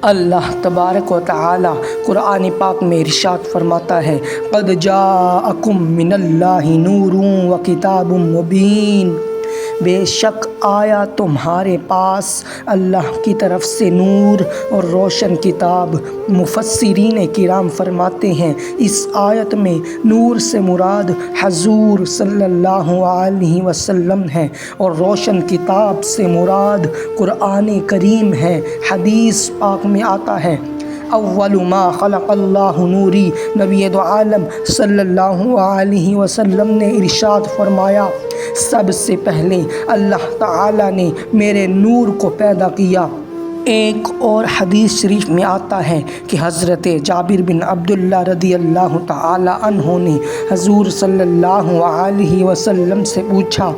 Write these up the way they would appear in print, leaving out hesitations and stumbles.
اللہ تبارک و تعالی قرآن پاک میں ارشاد فرماتا ہے، قد جاءکم من اللہ نور و کتاب مبین، بے شک آیا تمہارے پاس اللہ کی طرف سے نور اور روشن کتاب۔ مفسرین کرام فرماتے ہیں اس آیت میں نور سے مراد حضور صلی اللہ علیہ وسلم ہے اور روشن کتاب سے مراد قرآن کریم ہے۔ حدیث پاک میں آتا ہے، اول ما خلق اللہ نوری، نبی دو عالم صلی اللہ علیہ وسلم نے ارشاد فرمایا، سب سے پہلے اللہ تعالیٰ نے میرے نور کو پیدا کیا۔ ایک اور حدیث شریف میں آتا ہے کہ حضرت جابر بن عبداللہ رضی اللہ تعالی عنہ نے حضور صلی اللہ علیہ وسلم سے پوچھا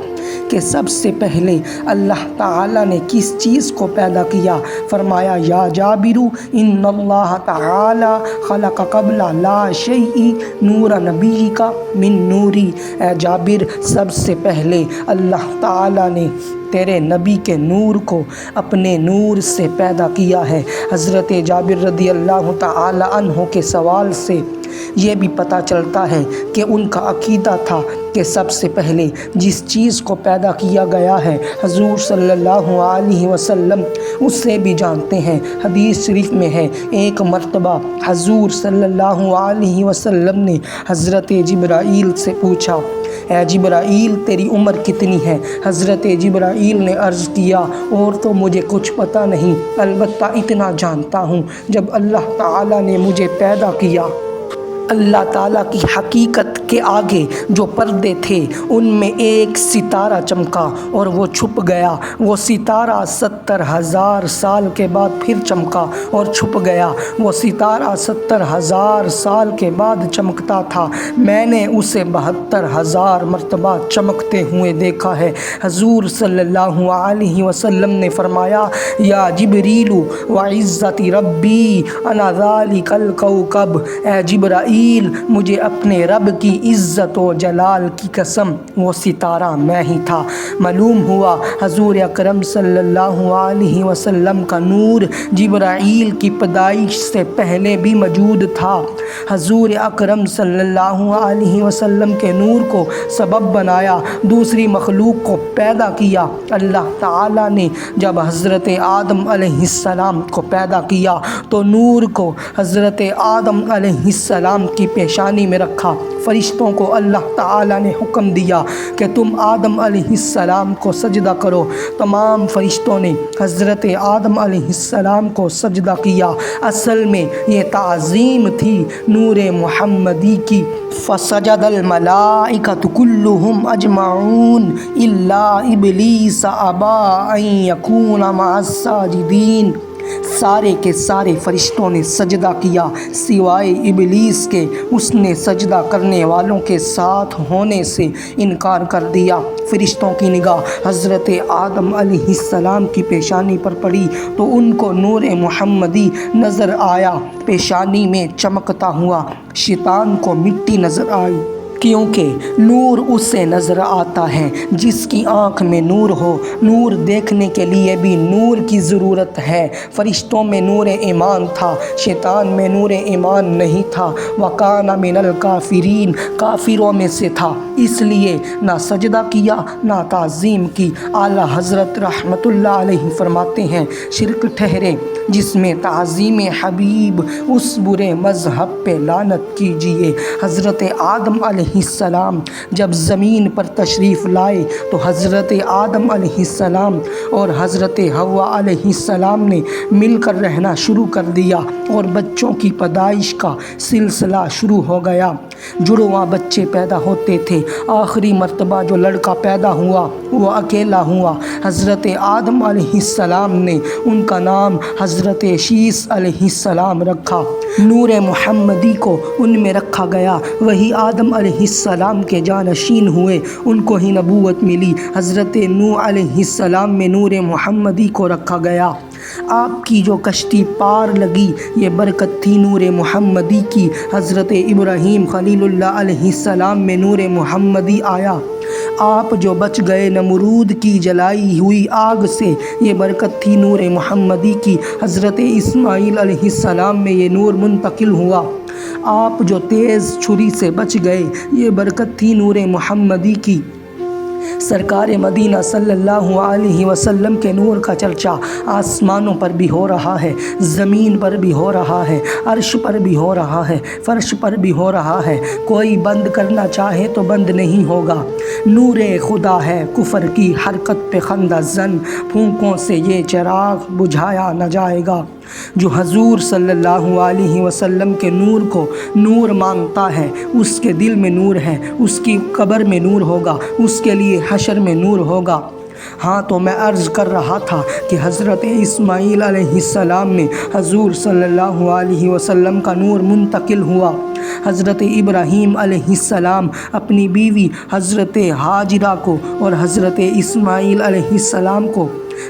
کہ سب سے پہلے اللہ تعالیٰ نے کس چیز کو پیدا کیا؟ فرمایا، یا جابر ان اللہ تعالیٰ خلق قبل لا شیء نور نبی کا من نوری، اے جابر سب سے پہلے اللہ تعالیٰ نے تیرے نبی کے نور کو اپنے نور سے پیدا کیا ہے۔ حضرت جابر رضی اللہ تعالی عنہ کے سوال سے یہ بھی پتہ چلتا ہے کہ ان کا عقیدہ تھا کہ سب سے پہلے جس چیز کو پیدا کیا گیا ہے حضور صلی اللہ علیہ وسلم اس سے بھی جانتے ہیں۔ حدیث شریف میں ہے، ایک مرتبہ حضور صلی اللہ علیہ وسلم نے حضرت جبرائیل سے پوچھا، اے جبرائیل تیری عمر کتنی ہے؟ حضرت جبرائیل نے عرض کیا، اور تو مجھے کچھ پتہ نہیں، البتہ اتنا جانتا ہوں جب اللہ تعالیٰ نے مجھے پیدا کیا، اللہ تعالیٰ کی حقیقت کے آگے جو پردے تھے ان میں ایک ستارہ چمکا اور وہ چھپ گیا۔ وہ ستارہ 70,000 سال کے بعد پھر چمکا اور چھپ گیا۔ وہ ستارہ 70,000 سال کے بعد چمکتا تھا، میں نے اسے 72,000 مرتبہ چمکتے ہوئے دیکھا ہے۔ حضور صلی اللہ علیہ وسلم نے فرمایا، یا جبریل وعزت ربی انا ذالک الکوکب، اے جبرائیل مجھے اپنے رب کی عزت و جلال کی قسم وہ ستارہ میں ہی تھا۔ معلوم ہوا حضور اکرم صلی اللہ علیہ وسلم کا نور جبرائیل کی پیدائش سے پہلے بھی موجود تھا۔ حضور اکرم صلی اللہ علیہ وسلم کے نور کو سبب بنایا دوسری مخلوق کو پیدا کیا۔ اللہ تعالیٰ نے جب حضرت آدم علیہ السلام کو پیدا کیا تو نور کو حضرت آدم علیہ السلام کی پیشانی میں رکھا۔ فرشتوں کو اللہ تعالیٰ نے حکم دیا کہ تم آدم علیہ السلام کو سجدہ کرو۔ تمام فرشتوں نے حضرت آدم علیہ السلام کو سجدہ کیا۔ اصل میں یہ تعظیم تھی نور محمدی کی۔ فسجد الملائکۃ کلہم اجمعون الا ابلیس ابی ان یکون مع الساجدین، سارے کے سارے فرشتوں نے سجدہ کیا سوائے ابلیس کے، اس نے سجدہ کرنے والوں کے ساتھ ہونے سے انکار کر دیا۔ فرشتوں کی نگاہ حضرت آدم علیہ السلام کی پیشانی پر پڑی تو ان کو نور محمدی نظر آیا، پیشانی میں چمکتا ہوا۔ شیطان کو مٹی نظر آئی، کیونکہ نور اسے نظر آتا ہے جس کی آنکھ میں نور ہو۔ نور دیکھنے کے لیے بھی نور کی ضرورت ہے۔ فرشتوں میں نور ایمان تھا، شیطان میں نور ایمان نہیں تھا۔ وَكَانَ مِنَ الْكَافِرِينَ، کافروں میں سے تھا، اس لیے نہ سجدہ کیا نہ تعظیم کی۔ اعلیٰ حضرت رحمۃ اللہ علیہ فرماتے ہیں، شرک ٹھہرے جس میں تعظیم حبیب، اس برے مذہب پہ لعنت کیجیے۔ حضرت آدم علیہ السلام جب زمین پر تشریف لائے تو حضرت آدم علیہ السلام اور حضرت حوا علیہ السلام نے مل کر رہنا شروع کر دیا اور بچوں کی پیدائش کا سلسلہ شروع ہو گیا۔ جڑواں بچے پیدا ہوتے تھے۔ آخری مرتبہ جو لڑکا پیدا ہوا وہ اکیلا ہوا۔ حضرت آدم علیہ السلام نے ان کا نام حضرت شیس علیہ السلام رکھا۔ نور محمدی کو ان میں رکھا گیا، وہی آدم علیہ السلام کے جانشین ہوئے، ان کو ہی نبوت ملی۔ حضرت نوح علیہ السلام میں نور محمدی کو رکھا گیا۔ آپ کی جو کشتی پار لگی یہ برکت تھی نور محمدی کی۔ حضرت ابراہیم خلیل اللہ علیہ السلام میں نور محمدی آیا۔ آپ جو بچ گئے نمرود کی جلائی ہوئی آگ سے، یہ برکت تھی نور محمدی کی۔ حضرت اسماعیل علیہ السلام میں یہ نور منتقل ہوا۔ آپ جو تیز چھری سے بچ گئے، یہ برکت تھی نور محمدی کی۔ سرکار مدینہ صلی اللہ علیہ وسلم کے نور کا چرچا آسمانوں پر بھی ہو رہا ہے، زمین پر بھی ہو رہا ہے، عرش پر بھی ہو رہا ہے، فرش پر بھی ہو رہا ہے۔ کوئی بند کرنا چاہے تو بند نہیں ہوگا۔ نور خدا ہے کفر کی حرکت پہ خندہ زن، پھونکوں سے یہ چراغ بجھایا نہ جائے گا۔ جو حضور صلی اللہ علیہ وسلم کے نور کو نور مانتا ہے، اس کے دل میں نور ہے، اس کی قبر میں نور ہوگا، اس کے لیے حشر میں نور ہوگا۔ ہاں تو میں عرض کر رہا تھا کہ حضرت اسماعیل علیہ السلام میں حضور صلی اللہ علیہ وسلم کا نور منتقل ہوا۔ حضرت ابراہیم علیہ السلام اپنی بیوی حضرت ہاجرہ کو اور حضرت اسماعیل علیہ السلام کو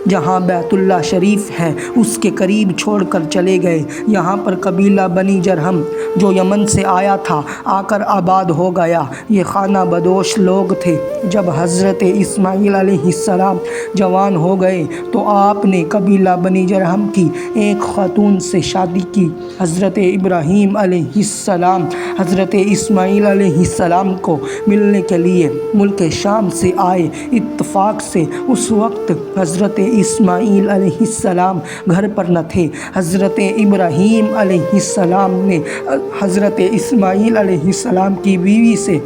جہاں بیت اللہ شریف ہے اس کے قریب چھوڑ کر چلے گئے۔ یہاں پر قبیلہ بنی جرہم جو یمن سے آیا تھا آ کر آباد ہو گیا۔ یہ خانہ بدوش لوگ تھے۔ جب حضرت اسماعیل علیہ السلام جوان ہو گئے تو آپ نے قبیلہ بنی جرہم کی ایک خاتون سے شادی کی۔ حضرت ابراہیم علیہ السلام حضرت اسماعیل علیہ السلام کو ملنے کے لیے ملک شام سے آئے۔ اتفاق سے اس وقت حضرت اسماعیل علیہ السلام گھر پر نہ تھے۔ حضرت ابراہیم علیہ السلام نے حضرت اسماعیل علیہ السلام کی بیوی سے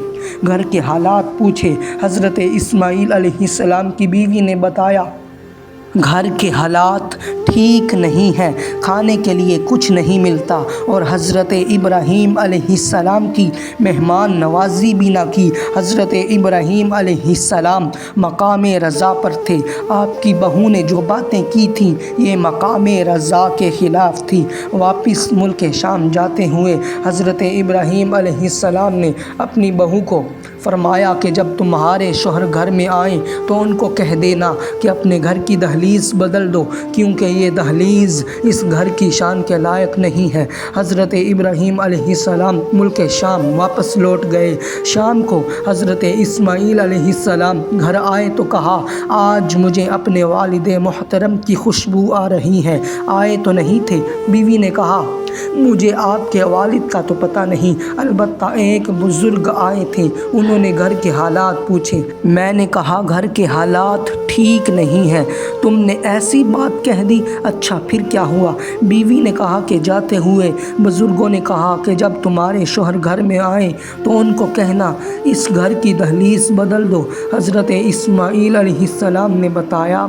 گھر کے حالات پوچھے۔ حضرت اسماعیل علیہ السلام کی بیوی نے بتایا، گھر کے حالات ٹھیک نہیں ہیں، کھانے کے لیے کچھ نہیں ملتا، اور حضرت ابراہیم علیہ السلام کی مہمان نوازی بھی نہ کی۔ حضرت ابراہیم علیہ السلام مقام رضا پر تھے۔ آپ کی بہو نے جو باتیں کی تھیں یہ مقام رضا کے خلاف تھی۔ واپس ملک شام جاتے ہوئے حضرت ابراہیم علیہ السلام نے اپنی بہو کو فرمایا کہ جب تمہارے شوہر گھر میں آئیں تو ان کو کہہ دینا کہ اپنے گھر کی دہلیز بدل دو، کیونکہ یہ دہلیز اس گھر کی شان کے لائق نہیں ہے۔ حضرت ابراہیم علیہ السلام ملک شام واپس لوٹ گئے۔ شام کو حضرت اسماعیل علیہ السلام گھر آئے تو کہا، آج مجھے اپنے والد محترم کی خوشبو آ رہی ہے۔ آئے تو نہیں تھے۔ بیوی نے کہا، مجھے آپ کے والد کا تو پتہ نہیں، البتہ ایک بزرگ آئے تھے، انہوں نے گھر کے حالات پوچھے۔ میں نے کہا گھر کے حالات ٹھیک نہیں ہیں۔ تم نے ایسی بات کہہ دی؟ اچھا پھر کیا ہوا؟ بیوی نے کہا کہ جاتے ہوئے بزرگوں نے کہا کہ جب تمہارے شوہر گھر میں آئیں تو ان کو کہنا اس گھر کی دہلیز بدل دو۔ حضرت اسماعیل علیہ السلام نے بتایا،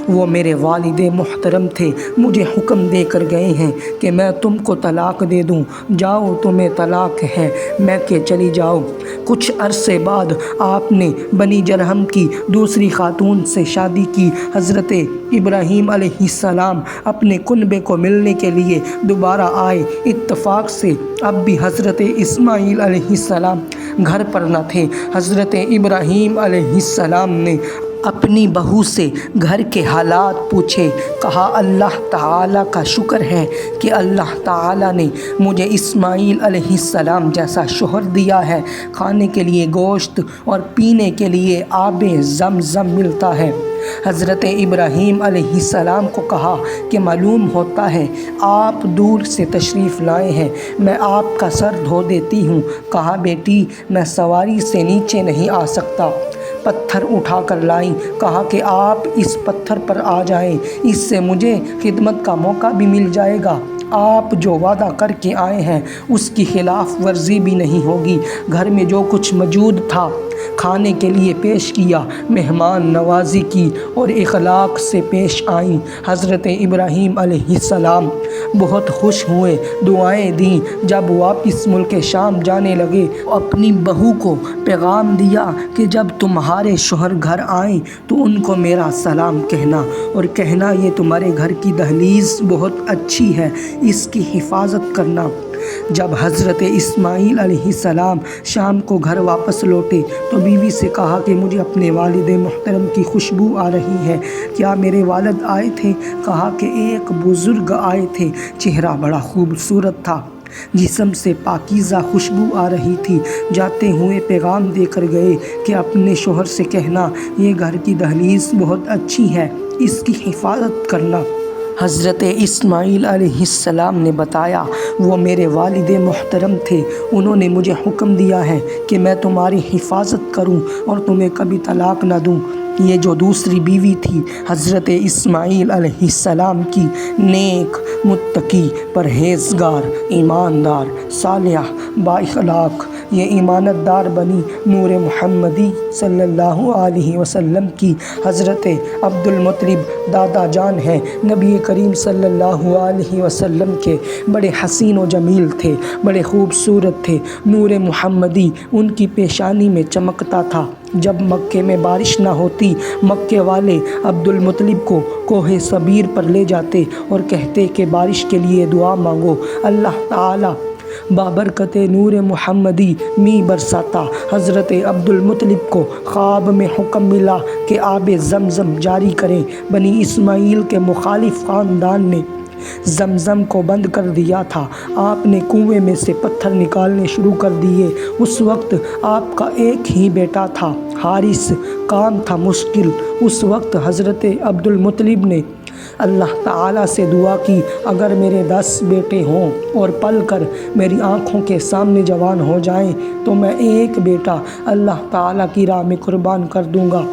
وہ میرے والد محترم تھے، مجھے حکم دے کر گئے ہیں کہ میں تم کو طلاق دے دوں، جاؤ تمہیں طلاق ہے، میں کہ چلی جاؤ۔ کچھ عرصے بعد آپ نے بنی جرہم کی دوسری خاتون سے شادی کی۔ حضرت ابراہیم علیہ السلام اپنے کنبے کو ملنے کے لیے دوبارہ آئے۔ اتفاق سے اب بھی حضرت اسماعیل علیہ السلام گھر پر نہ تھے۔ حضرت ابراہیم علیہ السلام نے اپنی بہو سے گھر کے حالات پوچھے۔ کہا، اللہ تعالیٰ کا شکر ہے کہ اللہ تعالیٰ نے مجھے اسماعیل علیہ السلام جیسا شوہر دیا ہے۔ کھانے کے لیے گوشت اور پینے کے لیے آب زمزم ملتا ہے۔ حضرت ابراہیم علیہ السلام کو کہا کہ معلوم ہوتا ہے آپ دور سے تشریف لائے ہیں، میں آپ کا سر دھو دیتی ہوں۔ کہا، بیٹی میں سواری سے نیچے نہیں آ سکتا۔ پتھر اٹھا کر لائیں۔ کہا کہ آپ اس پتھر پر آ جائیں، اس سے مجھے خدمت کا موقع بھی مل جائے گا۔ آپ جو وعدہ کر کے آئے ہیں اس کی خلاف ورزی بھی نہیں ہوگی۔ گھر میں جو کچھ موجود تھا کھانے کے لیے پیش کیا، مہمان نوازی کی اور اخلاق سے پیش آئیں۔ حضرت ابراہیم علیہ السلام بہت خوش ہوئے، دعائیں دیں۔ جب واپس ملک شام جانے لگے اپنی بہو کو پیغام دیا کہ جب تمہارے شوہر گھر آئیں تو ان کو میرا سلام کہنا، اور کہنا یہ تمہارے گھر کی دہلیز بہت اچھی ہے، اس کی حفاظت کرنا۔ جب حضرت اسماعیل علیہ السلام شام کو گھر واپس لوٹے تو بیوی سے کہا کہ مجھے اپنے والد محترم کی خوشبو آ رہی ہے، کیا میرے والد آئے تھے؟ کہا کہ ایک بزرگ آئے تھے، چہرہ بڑا خوبصورت تھا، جسم سے پاکیزہ خوشبو آ رہی تھی۔ جاتے ہوئے پیغام دے کر گئے کہ اپنے شوہر سے کہنا یہ گھر کی دہلیز بہت اچھی ہے، اس کی حفاظت کرنا۔ حضرت اسماعیل علیہ السلام نے بتایا وہ میرے والد محترم تھے، انہوں نے مجھے حکم دیا ہے کہ میں تمہاری حفاظت کروں اور تمہیں کبھی طلاق نہ دوں۔ یہ جو دوسری بیوی تھی حضرت اسماعیل علیہ السلام کی، نیک، متقی، پرہیزگار، ایماندار، صالحہ، بااخلاق، یہ ایمانت دار بنی نور محمدی صلی اللہ علیہ وسلم کی حضرت عبد المطلب دادا جان ہیں۔ نبی کریم صلی اللہ علیہ وسلم کے بڑے حسین و جمیل تھے، بڑے خوبصورت تھے۔ نور محمدی ان کی پیشانی میں چمکتا تھا۔ جب مکے میں بارش نہ ہوتی، مکے والے عبد المطلب کو کوہ صبیر پر لے جاتے اور کہتے کہ بارش کے لیے دعا مانگو، اللہ تعالی بابرکت نور محمدی می برساتا۔ حضرت عبد المطلب کو خواب میں حکم ملا کہ آب زمزم جاری کریں۔ بنی اسماعیل کے مخالف خاندان نے زمزم کو بند کر دیا تھا۔ آپ نے کنویں میں سے پتھر نکالنے شروع کر دیے۔ اس وقت آپ کا ایک ہی بیٹا تھا، حارث۔ کام تھا مشکل۔ اس وقت حضرت عبد المطلب نے اللہ تعالیٰ سے دعا کی، اگر میرے 10 بیٹے ہوں اور پل کر میری آنکھوں کے سامنے جوان ہو جائیں تو میں ایک بیٹا اللہ تعالیٰ کی راہ میں قربان کر دوں گا۔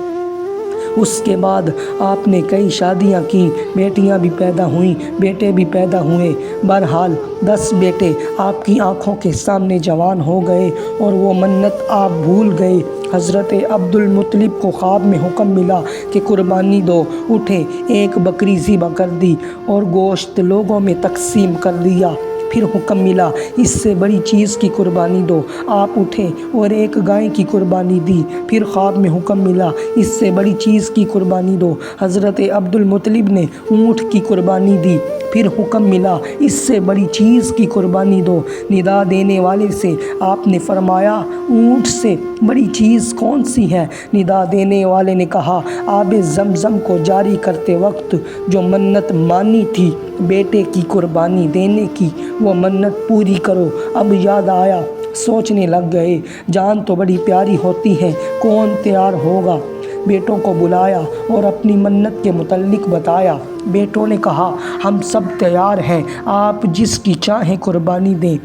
اس کے بعد آپ نے کئی شادیاں کیں، بیٹیاں بھی پیدا ہوئیں، بیٹے بھی پیدا ہوئے۔ بہرحال 10 بیٹے آپ کی آنکھوں کے سامنے جوان ہو گئے اور وہ منت آپ بھول گئے۔ حضرت عبد المطلب کو خواب میں حکم ملا کہ قربانی دو۔ اٹھے، ایک بکری ذبح کر دی اور گوشت لوگوں میں تقسیم کر دیا۔ پھر حکم ملا اس سے بڑی چیز کی قربانی دو۔ آپ اٹھے اور ایک گائے کی قربانی دی۔ پھر خواب میں حکم ملا اس سے بڑی چیز کی قربانی دو۔ حضرت عبد المطلب نے اونٹ کی قربانی دی۔ پھر حکم ملا اس سے بڑی چیز کی قربانی دو۔ ندا دینے والے سے آپ نے فرمایا اونٹ سے بڑی چیز کون سی ہے؟ ندا دینے والے نے کہا آب زمزم کو جاری کرتے وقت جو منت مانی تھی بیٹے کی قربانی دینے کی، وہ منت پوری کرو۔ اب یاد آیا، سوچنے لگ گئے، جان تو بڑی پیاری ہوتی ہے، کون تیار ہوگا؟ بیٹوں کو بلایا اور اپنی منت کے متعلق بتایا۔ بیٹوں نے کہا ہم سب تیار ہیں، آپ جس کی چاہیں قربانی دیں۔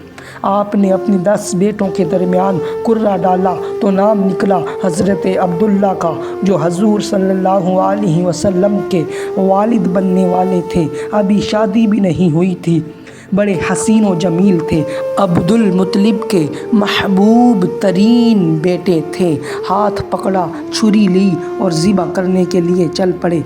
آپ نے اپنے 10 بیٹوں کے درمیان کرہ ڈالا تو نام نکلا حضرت عبداللہ کا، جو حضور صلی اللہ علیہ وسلم کے والد بننے والے تھے۔ ابھی شادی بھی نہیں ہوئی تھی، بڑے حسین و جمیل تھے، عبد المطلب کے محبوب ترین بیٹے تھے۔ ہاتھ پکڑا، چھری لی اور ذبح کرنے کے لیے چل پڑے۔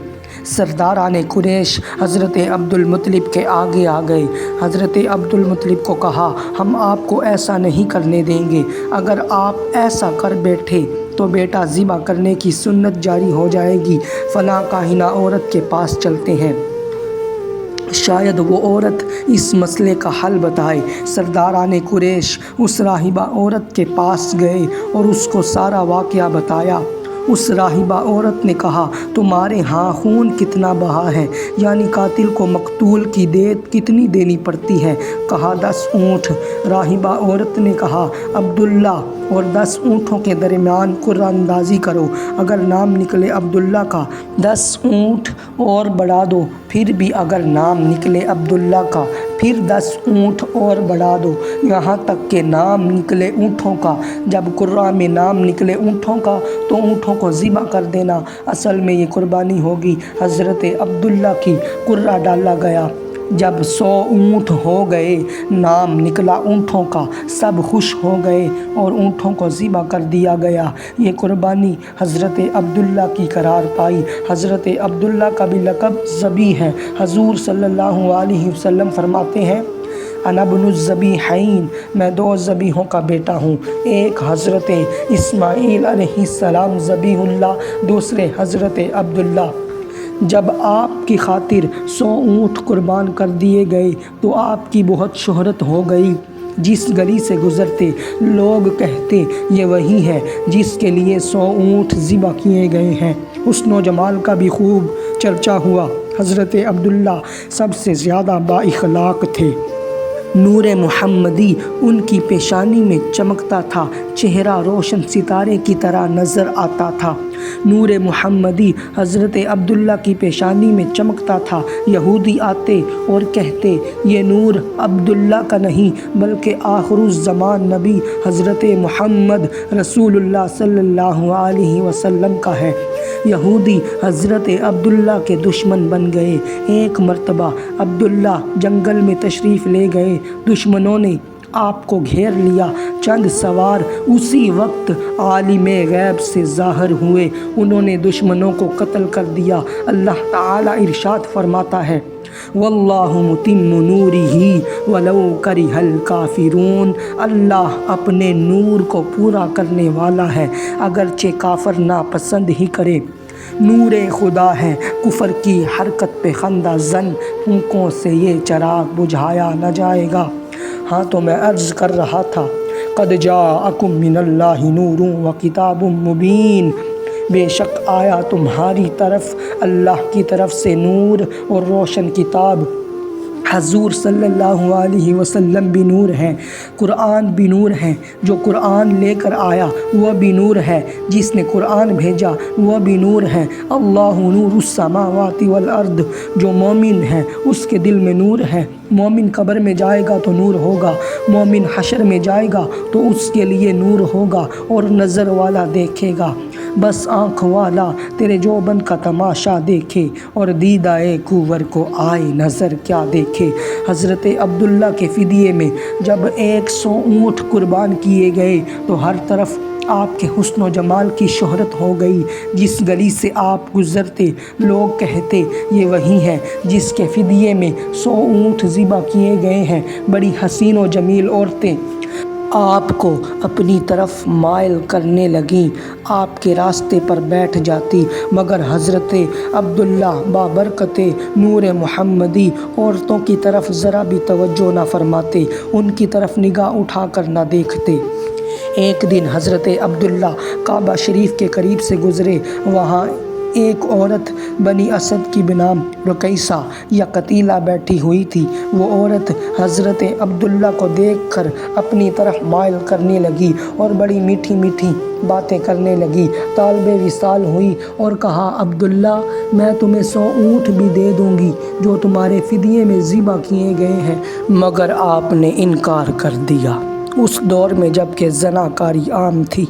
سرداران قریش حضرت عبد المطلب کے آگے آ گئے۔ حضرت عبد المطلب کو کہا ہم آپ کو ایسا نہیں کرنے دیں گے، اگر آپ ایسا کر بیٹھے تو بیٹا ذبح کرنے کی سنت جاری ہو جائے گی۔ فلاں کاہنہ عورت کے پاس چلتے ہیں، شاید وہ عورت اس مسئلے کا حل بتائے۔ سرداران قریش اس راہبہ عورت کے پاس گئے اور اس کو سارا واقعہ بتایا۔ اس راہبہ عورت نے کہا تمہارے ہاں خون کتنا بہا ہے، یعنی قاتل کو مقتول کی دیت کتنی دینی پڑتی ہے؟ کہا 10 اونٹ۔ راہبہ عورت نے کہا عبداللہ اور 10 اونٹوں کے درمیان قرعہ اندازی کرو، اگر نام نکلے عبداللہ کا 10 اونٹ اور بڑھا دو، پھر بھی اگر نام نکلے عبداللہ کا پھر 10 اونٹ اور بڑھا دو، یہاں تک کہ نام نکلے اونٹوں کا۔ جب قرعہ میں نام نکلے اونٹوں کا تو اونٹوں کو ذبح کر دینا، اصل میں یہ قربانی ہوگی۔ حضرت عبداللہ کی قرعہ ڈالا گیا۔ جب 100 اونٹ ہو گئے، نام نکلا اونٹوں کا، سب خوش ہو گئے اور اونٹوں کو ذبح کر دیا گیا۔ یہ قربانی حضرت عبداللہ کی قرار پائی۔ حضرت عبداللہ کا بھی لقب ذبیح ہے۔ حضور صلی اللہ علیہ وسلم فرماتے ہیں انا ابن الذبیحین، میں 2 ذبیحوں کا بیٹا ہوں، ایک حضرت اسماعیل علیہ السلام ذبیح اللہ، دوسرے حضرت عبداللہ۔ جب آپ کی خاطر 100 اونٹ قربان کر دیے گئے تو آپ کی بہت شہرت ہو گئی۔ جس گلی سے گزرتے لوگ کہتے یہ وہی ہے جس کے لیے 100 اونٹ ذبح کیے گئے ہیں۔ حسن و جمال کا بھی خوب چرچا ہوا۔ حضرت عبداللہ سب سے زیادہ بااخلاق تھے۔ نور محمدی ان کی پیشانی میں چمکتا تھا، چہرہ روشن ستارے کی طرح نظر آتا تھا۔ نور محمدی حضرت عبداللہ کی پیشانی میں چمکتا تھا۔ یہودی آتے اور کہتے یہ نور عبداللہ کا نہیں بلکہ آخر الزمان نبی حضرت محمد رسول اللہ صلی اللہ علیہ وسلم کا ہے۔ یہودی حضرت عبداللہ کے دشمن بن گئے۔ ایک مرتبہ عبداللہ جنگل میں تشریف لے گئے، دشمنوں نے آپ کو گھیر لیا۔ چند سوار اسی وقت عالم غیب سے ظاہر ہوئے، انہوں نے دشمنوں کو قتل کر دیا۔ اللہ تعالیٰ ارشاد فرماتا ہے واللہ متم نورہ ولو کرہ الکافرون، اللہ اپنے نور کو پورا کرنے والا ہے اگرچہ کافر ناپسند ہی کرے۔ نور خدا ہے، کفر کی حرکت پہ خندہ زن، پھونکوں سے یہ چراغ بجھایا نہ جائے گا۔ ہاں تو میں عرض کر رہا تھا قد جاءکم من اللہ نور و کتاب مبین، بے شک آیا تمہاری طرف اللہ کی طرف سے نور اور روشن کتاب۔ حضور صلی اللہ علیہ وسلم بھی نور ہیں، قرآن بھی نور ہے، جو قرآن لے کر آیا وہ بھی نور ہے، جس نے قرآن بھیجا وہ بھی نور ہے۔ اللہ نور السماوات والارض، جو مومن ہے اس کے دل میں نور ہے۔ مومن قبر میں جائے گا تو نور ہوگا، مومن حشر میں جائے گا تو اس کے لیے نور ہوگا اور نظر والا دیکھے گا۔ بس آنکھ والا تیرے جوبن کا تماشا دیکھے اور دیدہ کوور کو آئے نظر کیا دیکھے۔ حضرت عبداللہ کے فدیے میں جب 100 اونٹ قربان کیے گئے تو ہر طرف آپ کے حسن و جمال کی شہرت ہو گئی۔ جس گلی سے آپ گزرتے لوگ کہتے یہ وہی ہے جس کے فدیے میں 100 اونٹ ذبح کیے گئے ہیں۔ بڑی حسین و جمیل عورتیں آپ کو اپنی طرف مائل کرنے لگیں، آپ کے راستے پر بیٹھ جاتی، مگر حضرت عبداللہ بابرکت نور محمدی عورتوں کی طرف ذرا بھی توجہ نہ فرماتے، ان کی طرف نگاہ اٹھا کر نہ دیکھتے۔ ایک دن حضرت عبداللہ کعبہ شریف کے قریب سے گزرے، وہاں ایک عورت بنی اسد کی بنام رقیصہ یا قتیلہ بیٹھی ہوئی تھی۔ وہ عورت حضرت عبداللہ کو دیکھ کر اپنی طرف مائل کرنے لگی اور بڑی میٹھی میٹھی باتیں کرنے لگی۔ طالب وصال ہوئی اور کہا عبداللہ میں تمہیں 100 اونٹ بھی دے دوں گی جو تمہارے فدیے میں ذبح کیے گئے ہیں، مگر آپ نے انکار کر دیا۔ اس دور میں جب کہ زنا کاری عام تھی۔